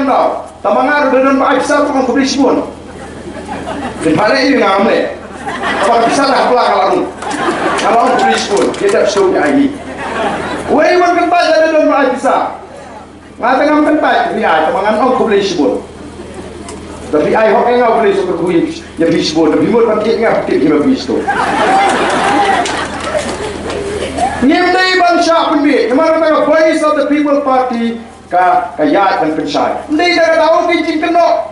yang tau tamangar don pa bisa tukang kublis pun di mana ini ngamle apa bisa lah pelak kalau kublis pun kita sudah lagi wei man kan pas ada don pa bisa ngata ngam kan pas ni ai tamangan on kublis pun tapi ai hok engau kublis ko kui ya bis pun tapi mo kan kit ngap kit hima bis tu Nyemdai bangsa penbit, kemarin kita voice of the people party kayat dan pensai. Ndai dah tahu kincing kena,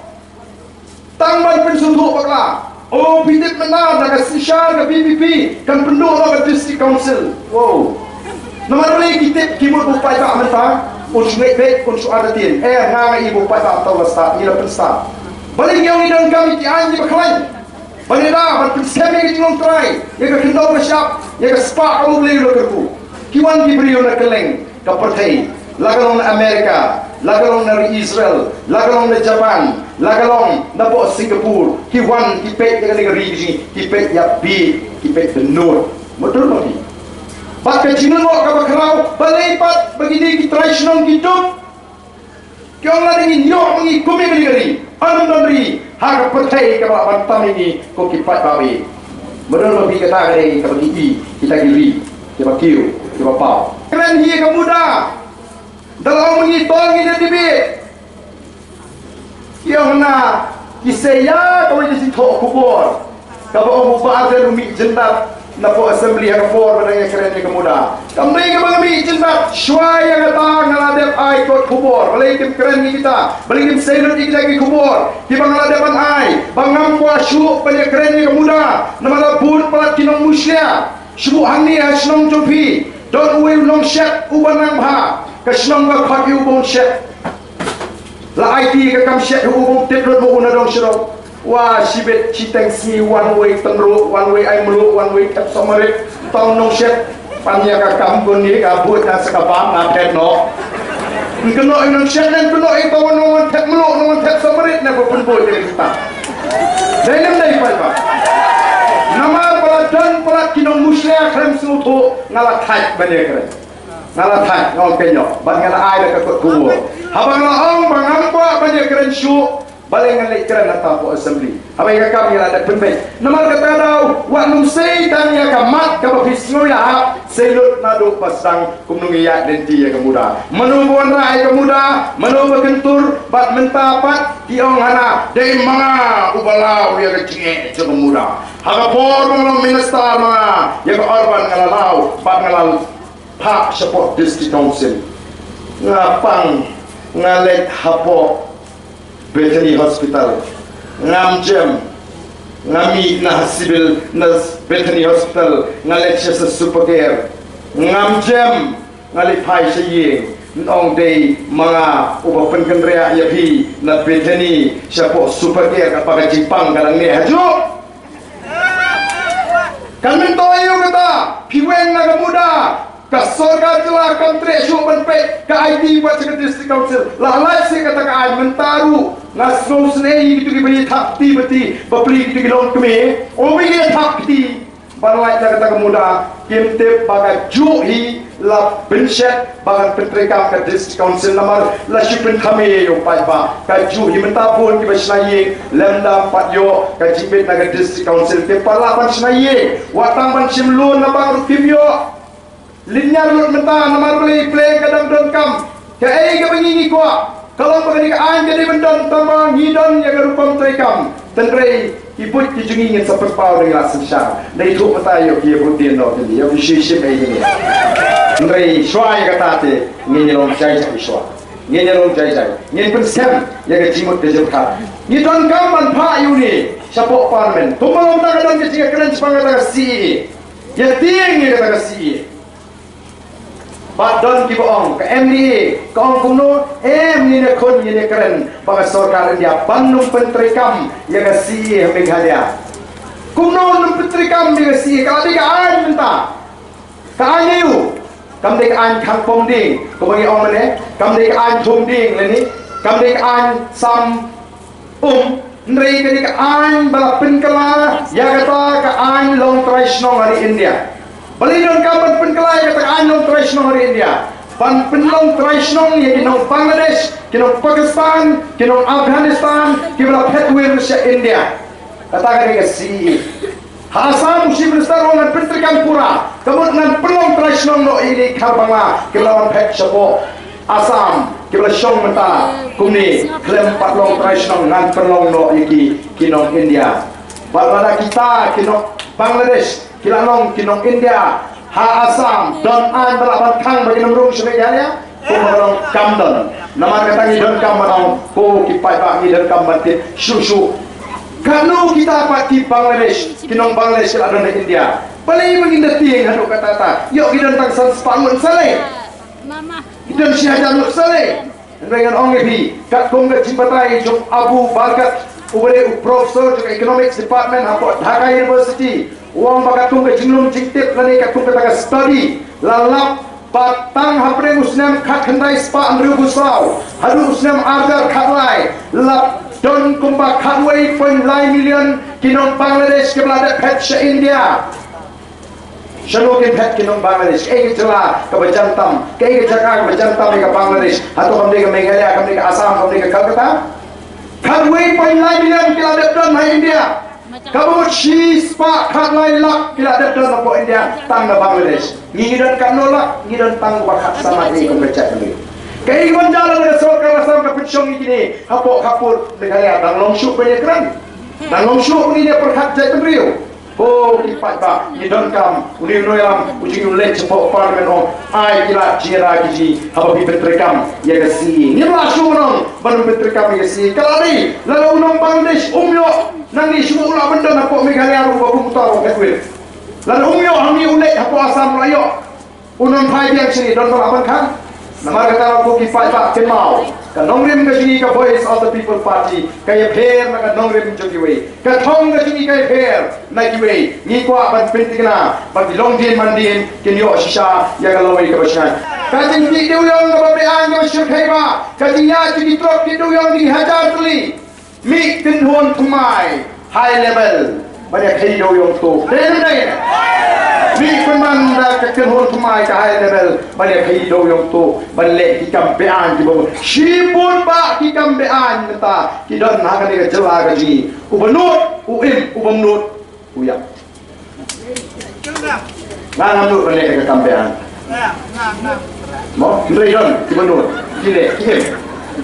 tangman pensuduh bakla. Oh, pidit menar dah kasihar ke PPP, kan penduk dah ke district council. Wow. Nomor lagi kita kimut bupai tak mentah, unsur baik unsur ada tin. Ngai ibu bupai tak tahu start, ila penstart. Balik yang ni dan kami tiang di baklain. Balik dah, berpensemi ke cilong terai. Ya ke kendau masyap, ya ke spark kamu beli lo kerku. Kiwan diberi nak keleng ke partai. Lagalong na Amerika, lagalong na Israel, lagalong na Japan, lagalong na po Singapore. Kiwan kipet dengan negeri ini, kipet ya bi, kipet benur. Betul tak? Pakai Cina mo kabakrau, balipat begini kita tradisional hidup. Kau nak ingin nyok mengi kumi negeri, anu negeri, hak partai kau bantam ini kau kipat babi. Betul tak? Kata kali kau bagi kita giri, kita kiu, kita pau. Keren hiya kamu dah. Dalam mengitong ini dibit, yang na kisaya kau jadi sitok kubur, kau orang buat ada rumit jendat, napo assembly yang for pada yang keren yang kemuda. Kami kau rumit jendat, syai yang datang ngaladep ai kot kubur, balik keren kita, balik selut kita lagi kubur, kita ngaladepan ai, bangam kuasu pada keren yang kemuda, nama labun pelat kinong musya, subuh hani hasnong jopi, don uil long shet ubanang bah. Kasnong ka khot yu bong shet la IT ka kam shet yu bong tet rot mo na dong shiro wa sibet chiteng si one way tengro one way ai mlu one way tap somare tong nong shet panya ka kam kon ni ka buat na sa kapam na tet no keno nong shet nen keno ito nong tap mlu nong tap somare na ko pun boy kita dalam dai pa nama pala don pala kinong musya kram suto ngala thai bane kare ngala thai ngol kenyok ban ngala ai dak ko kubo habang laong bangam ko banye keren syu baleng ngalai keren ata ko assembly habang ka kam ngala dak penpe namal kata daw wa num sei tan ya kamat ka bisno ya selut nadu pasang kumnung ya denti ya kemuda menubon rai kemuda menuba kentur bat mentapat tiong hana dei mga ubalau ya kecing ke kemuda haga por ngalo minister mga ya ko urban ngalalau bat ngalal Pak support district council ngapang ngalet hapo Bethany hospital ngam jam ngami na sibil na Bethany hospital ngalet siya sa supercare ngam jam ngalit pai siya nong day mga upapan kendrea yapi na Bethany siya po supercare kapag jipang kalang niya hajo kami toyo kata piweng na kamuda kasorga jelah kontre syuban pe ka ID buat secretary district council lalai saya kata ka ai mentaru ngasno snei gitu ki thapti beti bapli gitu kilon keme obi ki thapti balai kata kemuda kimte baga juhi la benchet baga pentreka ka district council namar la syupen kame yo pai ba ka juhi mentapun ki basnai lemda patyo ka jibet naga district council ke pala pan snai watang pan simlun na bang kimyo linyar lut mentah namar beli play kadang don kam ke ai ke bengi kuat kalau begini an jadi mendon tambah ngidon yang rupam trekam tenrei ibut kijungi ngin seperpau dengan sensar dari tu matayo kia putin no jadi ya bishiship ai ini tenrei swai kata te ngin long cai cai swai ngin long cai cai ngin pensem yang kecimut dejemkat ngidon kam man pa yuni sapok parmen tumalom tak kadang kecil keren sepangat kasi ya tiang ni kata kasi Padon ki boong ke MDA kong kuno ni ne kon ni ne keren bang sarkar India Bandung pentrikam ya ka si Meghalaya kuno num pentrikam ya ka si ka di ka an menta ka an yu kam de ka an khang pong ding ko bagi ong mane kam de ka an thum ding le ni kam de ka an sam nrei ka di ka an bala penkala ya kata ka an long traditional hari India Balidon kapan penkelai kata anong tradisional hari India. pan penlong tradisional ya kinong Bangladesh, kinong Pakistan, kinong Afghanistan, kinong Petwir sa India. Katakan dengan si Hasam Musim Besar dengan Pentrikan Pura, kemudian penlong tradisional no ini Karbangla, kinong Pet Sabo, Asam, kinong Shong Mata, kuni klaim penlong tradisional dengan penlong no iki kinong India. Balada kita kinong Bangladesh, kinong India. Ha Asam don an balaban kang bagi nomrong sebagainya ko marong kamdon nama kata ni don kam marong ko kipai ba ni don kam batit susu kanu kita pati Bangladesh kinong Bangladesh ada di India bali mengindati hadu kata ta yo gidon tang san spangun sale mama gidon sia januk sale dengan ongebi kat kong ke cimpatai jom Abu Bakat ubare professor jom economics department hapo Dhaka University uang bakatung ke jinglum jiktip lani katung ke taga study lalap batang hapre usnam khat khandai spa andru busau hadu usnam agar khatlai lap don kumba khatway point lai million kinong Bangladesh ke belada pet se India shalo ke pet kinong Bangladesh ke jela ke bajantam ke jaga ke bajantam ke Bangladesh atau kamde ke Meghalaya kamde ke Assam kamde ke Kolkata khatway point lai million kelada don hai India kamu sispa kat lain lak kila ada dalam apa India tang na Bangladesh ngidon kan nolak ngidon tang bakat sama ni kembecak ni kai jalan dengan sokar sama kepincong ini hapok hapur negara dan longsuk banyak keran dan longsuk ni dia perhat jai penriu oh kipat ba ngidon kam uni noyam uji ulet cepok parmen on ai kila jira kiji hapa pitrekam ya gasi ni lah sumonong ban pitrekam ya gasi kalari lalu unong Bangladesh umyo nanti semua ulah benda nak Meghalaya rupa putar orang Petwir. Lalu umyo kami ulet apa Asam Melayu. Unon pai dia sini don balapan kan. Nama kata aku kifai pak kemau. Kan nongrim ke sini ke Voice of the People Party. Kaya pair nak nongrim jogi way. Katong ke sini kaya pair nak way. Ni kuat ban penting na. Bagi longdin mandin kinyo sisa ya galawai ke basyan. Kajing di duyong ke babean ke basyan kaiba. Kajing ya jadi truk di duyong di hajar teli. Mi kenhuan tumai high level banyak hidup yang tu dan mi pemanda kenhuan tumai ke high level banyak hidup yang tu balik di kampean di bawah sipun ba di kampean kata kita nak ni kejelah gaji ubenut ubamnut uyak nang nut balik ke kampean mau reyon di benut gile kim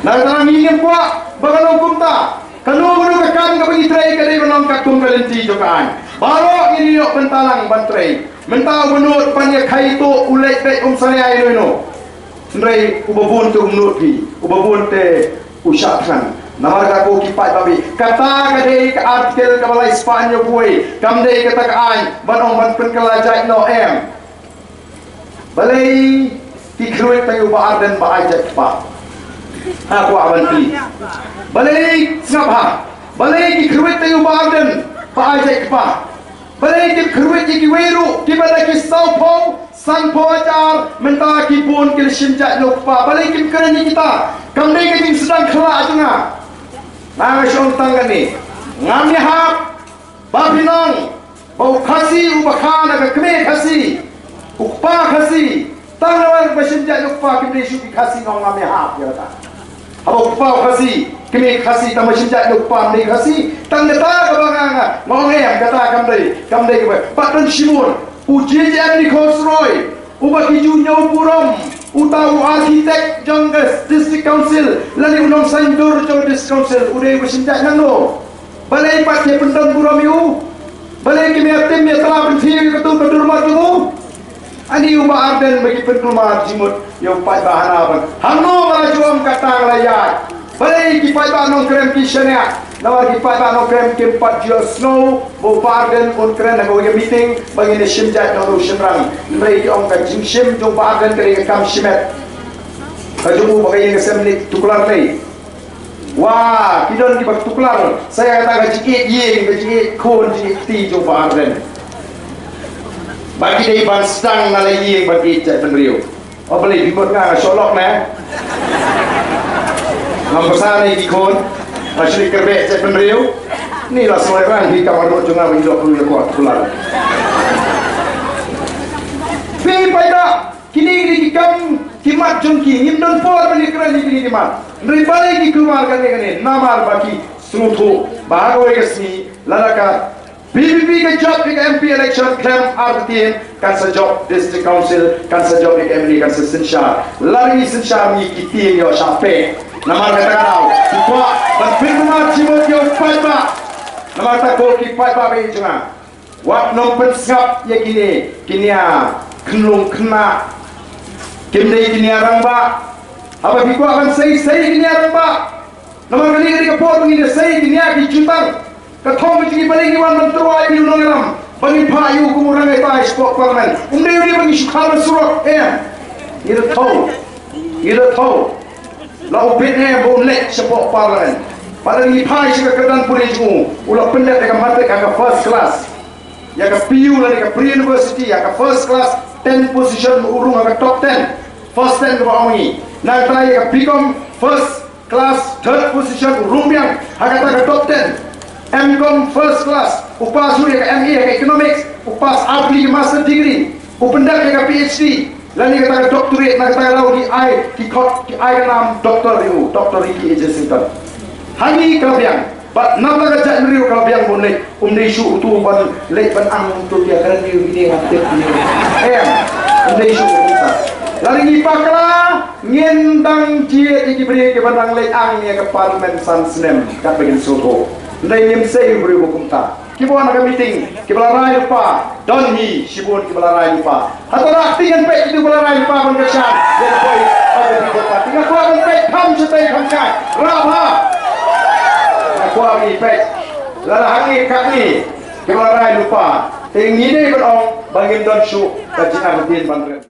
nang tanang ingin kuat bagalong kumta kalau guru kekan ke bagi tray ke dari menang kakum kelenti jokan baru ini yok pentalang bantrai mentau menut panya kai tu ulai pe saya ini ndrai ubabun tu menut pi ubabun te usapkan namar ka ko kipat babi kata ke dari ke artikel ke balai Spanyol buai kamdei kata kan banong ban penkelajai no em balai tikruit tayu ba arden ba ajak pa aku awanti balik ngapa balik di kerwit tayo baden paajay pa balik di kerwit di weru di balik di saupo sanpo ajar mentah ki pun ke simjak lupa balik di kerani kita kami ke sedang kelak juga nang syong tangga ni ngami hap babinong bau khasi ubakana ke keme khasi ukpa khasi tanglawan besimjak lupa kini syuki khasi ngong ngami hap ya ta abo ukpa khasi kami kasih tambah sejak lupa ni kasih tanda tak kebangan ngomong kata kamdai ke patron simun uji jadi khosroy ubah kijunya upurom utahu arsitek jongges district council lalu unong sandur jong district council udah sejak nano balai pakai pendon purom itu balai kami tim ya telah berfirman ketua pendurmat itu ani ubah arden bagi pendurmat jimut yang pat bahan apa hano melajuam kata layar balai kipai ba nong krem kisanya nawa kipai ba nong krem kimpat jio snow bo barden on krem nak bagi meeting bagi ni simjat nong simrang ndai ki ong ka jimsim jong barden kari kam simet kajumu bagi ni semni tuklar nei wah kidon di bak tuklar saya kata gaji yeng gaji kon ji ti jong barden bagi dei ban stang na yeng bagi cak penriu oh beli bimot nga solok na Nampak ni ikon, masih kerja cek penriu. Ni lah semua orang di kamar duduk jangan hidup dulu kuat pulang. Pi pada kini di kam kima mak jungki ngindon por bani kran ni bini man ribale ki kumar kane namar baki srutu bahago ekasni lalaka BBB ka job di MP election claim RTM kan sa job district council kan sa job di MD kan sa Sinsha lari Sinsha mi kitim yo sape namar kata kau kwa ban firma cimot yo paiba namar ta ko ki paiba be junga wat nom pensap ye kini knung kena kimdei kini aramba apa biko akan sei kini aramba namar kali ka por ngi sei kini ki jutang katong biji balik iwan mentua ini nongelam bagi payu kumurang eta sport parliament umri bagi shukal surok ira tau la opene boleh sport parliament pada ni pai sih kedan puri jungu ulah pendet dekat mata ka first class ya ka PU la ka pre university ya ka first class 10 position urung ka top 10 first 10 ba awi na try ka become first class third position urung yang hakata ka top 10 MCom first class, upas suri ke ME ke economics, upas abli ke master degree, upendak ke PhD, lalu kata doctorate, nak kata lau di nam doktor itu, doktor Ricky Agency kan. Hani kalabiang, but nama kerja meriu kalabiang boleh, isu tu ban lek ban ang untuk dia kerana ini hati ini. Isu kita. Lalu ni pakla ngendang cie diberi ke bandang lek ang ni ke parlimen sansnem kat bagian soto. Ndai nyem sei beri hukum ta kibo nak meeting kibala rai lupa don hi sibun kibala rai lupa atau nak tinggal pe itu kibala rai lupa pun kesan jadi boy ada di depan tinggal kuat pun pe kam setai kam kai rabha kuat ni pe lala hangi kak ni kibala rai lupa tinggi ni berong bangin don syu kajian din bandre